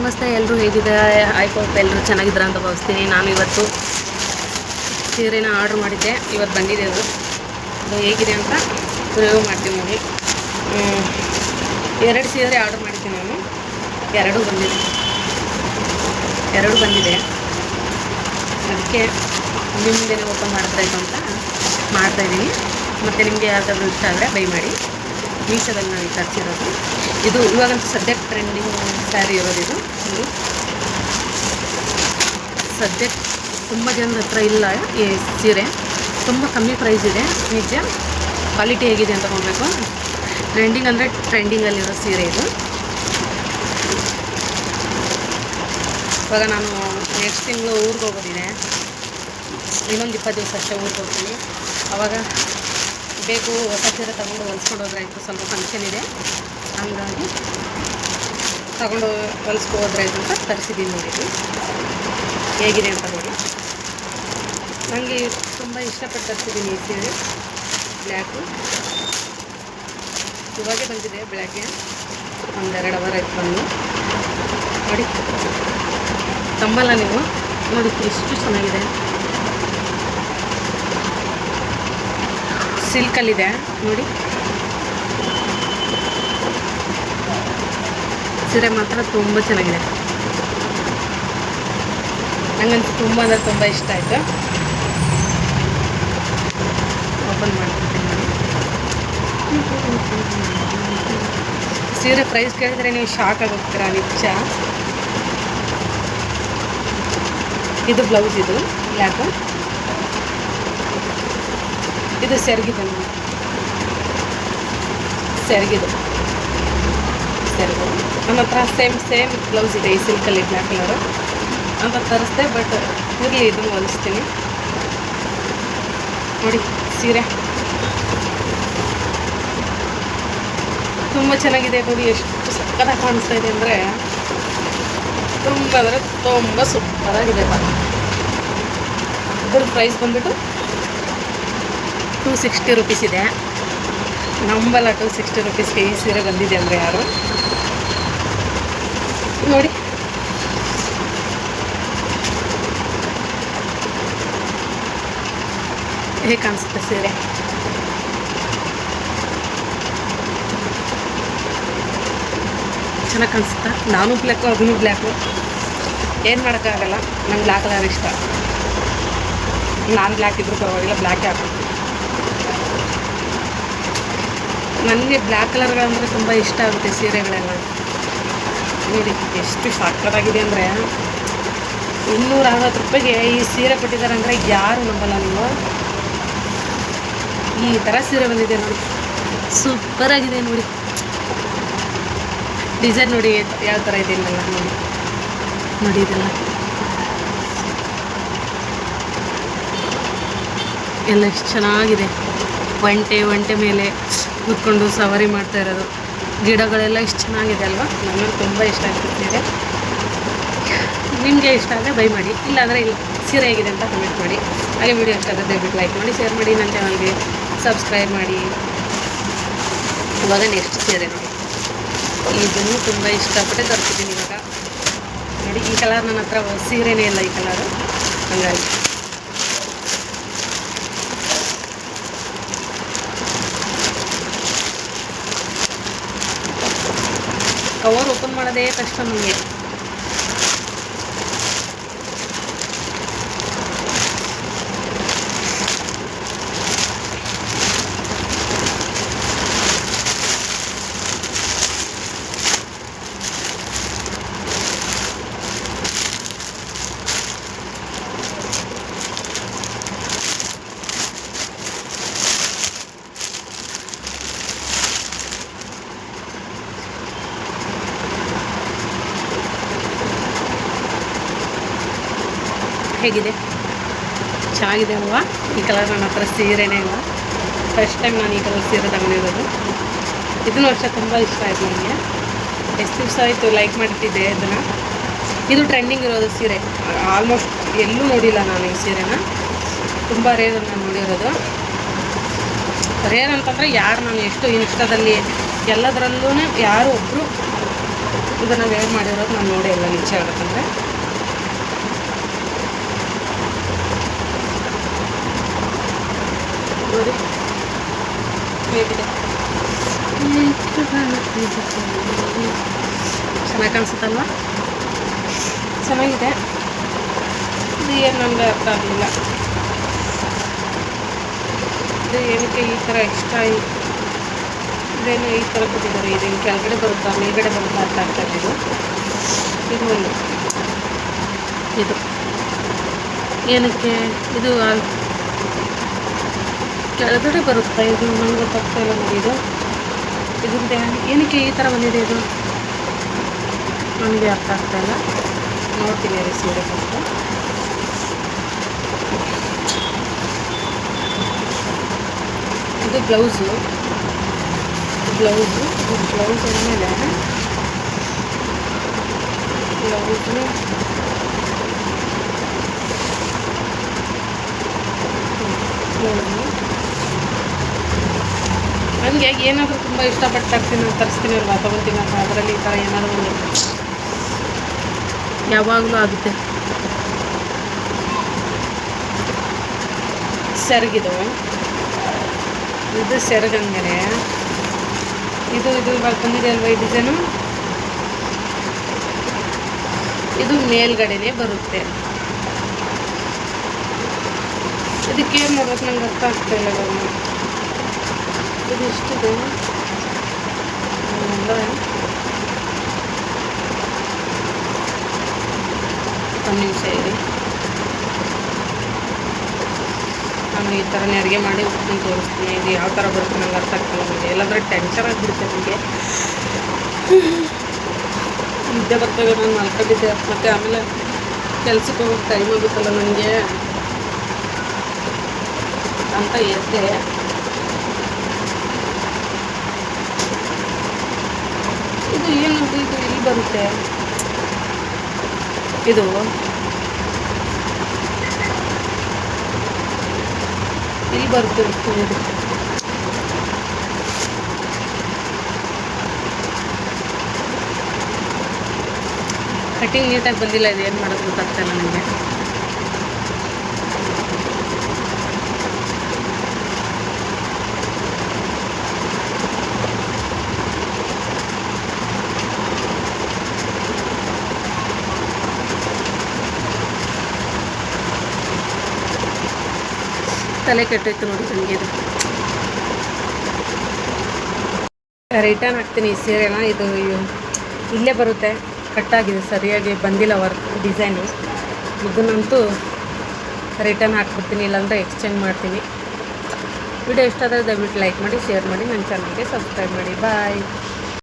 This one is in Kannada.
ನಮಸ್ತೆ, ಎಲ್ಲರೂ ಹೇಗಿದ್ದಾರೆ? ಐ ಹೋಪ್ ಎಲ್ಲರೂ ಚೆನ್ನಾಗಿದ್ದೀರ ಅಂತ ಭಾವಿಸ್ತೀನಿ. ನಾನು ಇವತ್ತು ಸೀರೆನ ಆರ್ಡ್ರ್ ಮಾಡಿದ್ದೆ, ಇವತ್ತು ಬಂದಿದೆ. ಅದು ಹೇಗಿದೆ ಅಂತ ರಿವ್ಯೂ ಮಾಡ್ತೀನಿ ನೋಡಿ. 2 ಸೀರೆ ಆರ್ಡ್ರ್ ಮಾಡಿದ್ದೀನಿ ನಾನು. 2 ಬಂದಿದೆ. ಅದಕ್ಕೆ ನಿಮ್ಮ ಮುಂದೆನೇ ಓಪನ್ ಮಾಡ್ತಾಯಿತ್ತು ಅಂತ ಮಾಡ್ತಾಯಿದ್ದೀನಿ. ಮತ್ತು ನಿಮಗೆ ಯಾವ್ದಾದ್ರು ಇಷ್ಟ ಆದರೆ ಬೈ ಮಾಡಿ. ಮೀಶೋದಲ್ಲಿ ನಾನು ತರಿಸಿರೋದು ಇದು. ಇವಾಗಂತೂ ಸದ್ಯಕ್ಕೆ ಟ್ರೆಂಡಿಂಗ್ ಸ್ಯಾರಿ ಇರೋದು ಇದು. ಸದ್ಯಕ್ಕೆ ತುಂಬ ಜನರ ಹತ್ರ ಇಲ್ಲ ಈ ಸೀರೆ. ತುಂಬ ಕಮ್ಮಿ ಪ್ರೈಸ್ ಇದೆ. ನಿಜ ಕ್ವಾಲಿಟಿ ಹೇಗಿದೆ ಅಂತ ನೋಡಬೇಕು. ಟ್ರೆಂಡಿಂಗ್ ಅಂದರೆ ಟ್ರೆಂಡಿಂಗಲ್ಲಿರೋ ಸೀರೆ ಇದು. ಇವಾಗ ನಾನು ನೆಕ್ಸ್ಟ್ ತಿಂಗಳು ಊರಿಗೆ ಹೋಗೋದಿದೆ. ಇನ್ನೊಂದು 20 ದಿವಸ ಅಷ್ಟೇ ಊರಿಗೆ ಹೋಗ್ತೀನಿ. ಆವಾಗ ಬೇಕು ಹೊಸ ಸೀರೆ ತೊಗೊಂಡು ಹೊಲ್ಸ್ಕೊಂಡು ಹೋದ್ರಾಯ್ತು. ಸ್ವಲ್ಪ ಫಂಕ್ಷನ್ ಇದೆ, ಹಂಗಾಗಿ ತಗೊಂಡು ಹೊಲ್ಸ್ಕೋದ್ರಾಯ್ತು ಅಂತ ತರಿಸಿದ್ದೀನಿ ನೋಡಿ. ಹೇಗಿದೆ ಅಂತ ನೋಡಿ. ನನಗೆ ತುಂಬ ಇಷ್ಟಪಟ್ಟು ತರಿಸಿದ್ದೀನಿ ಈ ಸೀರೆ. ಬ್ಲ್ಯಾಕು ಇವಾಗೇ ಬಂದಿದೆ. ಬ್ಲ್ಯಾಕೆ 1-2 ಅವರ್ ಆಯ್ತು ಬಂದು. ನೋಡಿ, ತಮ್ಮಲ್ಲ ನೀವು ನೋಡಿ ಎಷ್ಟು ಚೆನ್ನಾಗಿದೆ. ಸಿಲ್ಕಲ್ಲಿದೆ ನೋಡಿ. ಸೀರೆ ಮಾತ್ರ ತುಂಬ ಚೆನ್ನಾಗಿದೆ. ನನಗಂತೂ ತುಂಬ ಅಂದರೆ ತುಂಬ ಇಷ್ಟ ಆಯಿತು. ಓಪನ್ ಮಾಡ್ತೀನಿ ನೋಡಿ. ಸೀರೆ ಪ್ರೈಸ್ ಕೇಳಿದರೆ ನೀವು ಶಾಕ್ ಆಗೋಗ್ತೀರಾ ನಿಜ. ಇದು ಬ್ಲೌಸ್, ಇದು ಬ್ಲ್ಯಾಕು. ಇದು ಸೆರಗಿದೆ ನೋಡಿ. ಸೆರಗಿದು ನನ್ನ ಹತ್ರ ಸೇಮ್ ಬ್ಲೌಸ್ ಇದೆ ಈ ಸಿಲ್ಕಲ್ಲಿ, ಬ್ಲ್ಯಾಕ್ ಕಲರು ಅಂತ ತರಿಸ್ದೆ. ಬಟ್ ಇರಲಿ, ಇದನ್ನು ಹೊಲಿಸ್ತೀನಿ ನೋಡಿ. ಸೀರೆ ತುಂಬ ಚೆನ್ನಾಗಿದೆ ನೋಡಿ. ಎಷ್ಟು ಸಕ್ಕತ್ತಾಗಿ ಕಾಣಿಸ್ತಾ ಇದೆ ಅಂದರೆ ತುಂಬ ಸೂಪರಾಗಿದೆ. ಇದ್ರ ಪ್ರೈಸ್ ಬಂದುಬಿಟ್ಟು 260 ರೂಪೀಸ್ ಇದೆ. ನಂಬಲ್ಲ 260 ರೂಪೀಸ್ಗೆ ಈ ಸೀರೆ ಬಂದಿದೆ ಅಂದರೆ ಯಾರು ನೋಡಿ. ಹೇಗೆ ಕಾಣಿಸುತ್ತೆ ಸೀರೆ? ಚೆನ್ನಾಗಿ ಕಾಣಿಸುತ್ತಾ? ನಾನು ಬ್ಲ್ಯಾಕು, ಅದನ್ನು ಬ್ಲ್ಯಾಕು. ಏನು ಮಾಡೋಕ್ಕಾಗಲ್ಲ, ನಂಗೆ ಬ್ಲ್ಯಾಕ್ ಕಲರ್ ಇಷ್ಟ. ನಾನು ಬ್ಲ್ಯಾಕ್ ಇದ್ರೂ ಪರವಾಗಿಲ್ಲ, ಬ್ಲ್ಯಾಕೇ ಹಾಕ್ತೀನಿ. ನನಗೆ ಬ್ಲ್ಯಾಕ್ ಕಲರ್ಗಳಂದರೆ ತುಂಬ ಇಷ್ಟ ಆಗುತ್ತೆ ಸೀರೆಗಳೆಲ್ಲ. ನೋಡಿ ಎಷ್ಟು ಸಕ್ಕತ್ತಾಗಿದೆ ಅಂದರೆ 260 ರೂಪಾಯಿಗೆ ಈ ಸೀರೆ ಕೊಟ್ಟಿದ್ದಾರೆ ಅಂದರೆ ಯಾರು ನಂಬಲ್ಲ ನೀವು. ಈ ಥರ ಸೀರೆ ಬಂದಿದೆ ನೋಡಿ, ಸೂಪರಾಗಿದೆ ನೋಡಿ. ಡಿಸೈನ್ ನೋಡಿ ಯಾವ ಥರ ಇದೆ ಇಲ್ಲ ನೋಡಿ ಇದೆಲ್ಲ ಎಲ್ಲ ಎಷ್ಟು ಚೆನ್ನಾಗಿದೆ. ಒಂಟೆ ಮೇಲೆ ಕೂತ್ಕೊಂಡು ಸವಾರಿ ಮಾಡ್ತಾ ಇರೋದು. ಗಿಡಗಳೆಲ್ಲ ಎಷ್ಟು ಚೆನ್ನಾಗಿದೆ ಅಲ್ವಾ? ನನಗೆ ತುಂಬ ಇಷ್ಟ ಆಗ್ತಿದೆ. ನಿಮಗೆ ಇಷ್ಟ ಆದರೆ ಬೈ ಮಾಡಿ, ಇಲ್ಲಾಂದರೆ ಇಲ್ಲ. ಸೀರೆ ಹೇಗಿದೆ ಅಂತ ಕಮೆಂಟ್ ಮಾಡಿ. ಹಾಗೆ ವಿಡಿಯೋ ಇಷ್ಟ ಆದರೆ ದಯವಿಟ್ಟು ಲೈಕ್ ಮಾಡಿ, ಶೇರ್ ಮಾಡಿ, ನನ್ನ ಚಾನಲ್ಗೆ ಸಬ್ಸ್ಕ್ರೈಬ್ ಮಾಡಿ. ಇವಾಗ ನೆಕ್ಸ್ಟ್ ಸೀರೆ ನೋಡಿ. ಇದನ್ನು ತುಂಬ ಇಷ್ಟಪಟ್ಟು ತರಿಸಿದ್ದೀನಿ ಇವಾಗ ನೋಡಿ. ಈ ಕಲರ್ ನನ್ನ ಹತ್ರ ಸೀರೆನೇ ಇಲ್ಲ, ಈ ಕಲರು, ಹಂಗಾಗಿ ಕವರ್ ಓಪನ್ ಮಾಡೋದೇ ಕಷ್ಟ ನಮಗೆ. ಹೇಗಿದೆ? ಚೆನ್ನಾಗಿದೆ ಅಲ್ವಾ? ಈ ಕಲರ್ ನನ್ನ ಹತ್ರ ಸೀರೆನೇ ಇಲ್ಲ. ಫಸ್ಟ್ ಟೈಮ್ ನಾನು ಈ ಕಲರ್ ಸೀರೆ ತಗೊಂಡಿರೋದು. ಇದನ್ನು ಅಷ್ಟೇ ತುಂಬ ಇಷ್ಟ ಆಯಿತು ನನಗೆ. ಎಷ್ಟು ದಿವಸ ಆಯಿತು ಲೈಕ್ ಮಾಡಿಟ್ಟಿದ್ದೆ ಇದನ್ನು. ಇದು ಟ್ರೆಂಡಿಂಗ್ ಇರೋದು ಸೀರೆ. ಆಲ್ಮೋಸ್ಟ್ ಎಲ್ಲೂ ನೋಡಿಲ್ಲ ನಾನು ಈ ಸೀರೆನ. ತುಂಬ ರೇರ್ ನಾನು ನೋಡಿರೋದು. ರೇರ್ ಅಂತಂದರೆ ಯಾರು ನಾನು ಎಷ್ಟು ಇನ್ಸ್ಟಾದಲ್ಲಿ ಎಲ್ಲದರಲ್ಲೂ ಯಾರು ಒಬ್ಬರು ಇದನ್ನು ವೇರ್ ಮಾಡಿರೋದು ನಾನು ನೋಡಿ ಎಲ್ಲ ನಿಚ್ಚೆ ಆಗುತ್ತಂದರೆ ನೋಡಿ ಹೇಗಿದೆ. ಚೆನ್ನಾಗಿ ಕಾಣಿಸುತ್ತಲ್ವ? ಚೆನ್ನಾಗಿದೆ. ಇದು ಏನು ನನಗೆ ಅರ್ಥ ಆಗಲಿಲ್ಲ. ಇದು ಏನಕ್ಕೆ ಈ ಥರ ಎಕ್ಸ್ಟ್ರಾ ಇದೇನು ಈ ಥರ ಕೊಟ್ಟಿದ್ದಾರೆ? ಇದೇನು ಕೆಳಗಡೆ ಬರುತ್ತಾ ಮೇಲ್ಗಡೆ ಬರುತ್ತಾ ಅರ್ಥ ಆಗ್ತಾ ಇದು ಇದು ಒಂದು ಇದು ಏನಕ್ಕೆ ಇದು ಕೆಳಗಡೆ ಬರುತ್ತಾ? ಇದು ನನಗೆ ಗೊತ್ತಾಗ್ತಾ ಇಲ್ಲ ನೋಡಿ. ಇದರಿಂದ ಏನಕ್ಕೆ ಈ ಥರ ಬಂದಿದೆ? ಇದು ನನಗೆ ಅರ್ಥ ಆಗ್ತಾ ಇಲ್ಲ. ನೋಡ್ತೀನಿ ರೀ ಸೀರೆ ಫಸ್ಟು. ಇದು ಬ್ಲೌಸು ಬ್ಲೌಸ್ ಆದಮೇಲೆ ಬ್ಲೌಸು ನನಗೆ ಏನಾದರೂ ತುಂಬ ಇಷ್ಟಪಟ್ಟು ತರ್ತೀನಿ, ನಾನು ತರಿಸ್ತೀನಿ ಅಲ್ವಾ, ತೊಗೊತೀನಿ ಅಂತ. ಅದರಲ್ಲಿ ಈ ಥರ ಏನಾದರೂ ಒಂದು ಯಾವಾಗಲೂ ಆಗುತ್ತೆ. ಸೆರಗಿದು ಇದು ಸೆರಗಂದರೆ ಇದು ಇವಾಗ ಬಂದಿದೆ ಅಲ್ವಾ ಈ ಡಿಸೈನು. ಇದು ಮೇಲ್ಗಡೆನೇ ಬರುತ್ತೆ. ಇದಕ್ಕೇನು ಮಾಡೋದು ನಂಗೆ ಅರ್ಥ ಆಗ್ತಾ ಇಲ್ಲ. ಇದು ಇಷ್ಟಿದೆ ಒಂದು ನಿಮಿಷ ಇದೆ. ನಾನು ಈ ಥರನೇ ಅಡುಗೆ ಮಾಡಿ ಉಪ್ಪಿನ ತೋರಿಸ್ತೀನಿ. ಇದು ಯಾವ ಥರ ಬರುತ್ತೆ ನಂಗೆ ಅರ್ಥ ಆಗ್ತಿಲ್ಲ. ನನಗೆ ಎಲ್ಲಾಂದ್ರೆ ಟೆನ್ಷನ್ ಆಗಿಬಿಡುತ್ತೆ ನನಗೆ. ನಿದ್ದೆ ಬರ್ತವೆ, ನಾನು ಮಲ್ಕೊಂಡಿದ್ದೆ. ಮತ್ತು ಆಮೇಲೆ ಕೆಲ್ಸಕ್ಕೆ ಹೋಗೋಕ್ಕೆ ಟೈಮ್ ಆಗುತ್ತಲ್ಲ ನನಗೆ ಅಂತ ಎದ್ದೆ. ಇದು ಏನಂತ ಇದು ಇಲ್ಲಿ ಬರುತ್ತೆ. ಇದು ಇಲ್ಲಿ ಬರುತ್ತೆ. ಇದು ಕಟಿಂಗ್ ನೀಟಾಗಿ ಬಂದಿಲ್ಲ. ಇದು ಏನು ಮಾಡೋದು ಗೊತ್ತಾಗ್ತಾ ಇಲ್ಲ ನನಗೆ. ತಲೆ ಕೆಟ್ಟೋಯ್ತು ನೋಡಿ ನನಗೆ. ಇದು ರಿಟರ್ನ್ ಹಾಕ್ತೀನಿ ಈ ಸೀರೆನ. ಇದು ಇಲ್ಲೇ ಬರುತ್ತೆ, ಕಟ್ಟಾಗಿದೆ, ಸರಿಯಾಗಿ ಬಂದಿಲ್ಲ ವರ್ಕ್ ಡಿಸೈನು. ಇದನ್ನಂತೂ ರಿಟರ್ನ್ ಹಾಕ್ಬಿಡ್ತೀನಿ, ಇಲ್ಲಾಂದರೆ ಎಕ್ಸ್ಚೇಂಜ್ ಮಾಡ್ತೀನಿ. ವಿಡಿಯೋ ಇಷ್ಟ ಆದರೆ ದಯವಿಟ್ಟು ಲೈಕ್ ಮಾಡಿ, ಶೇರ್ ಮಾಡಿ, ನನ್ನ ಚಾನಲ್ಗೆ ಸಬ್ಸ್ಕ್ರೈಬ್ ಮಾಡಿ. ಬಾಯ್.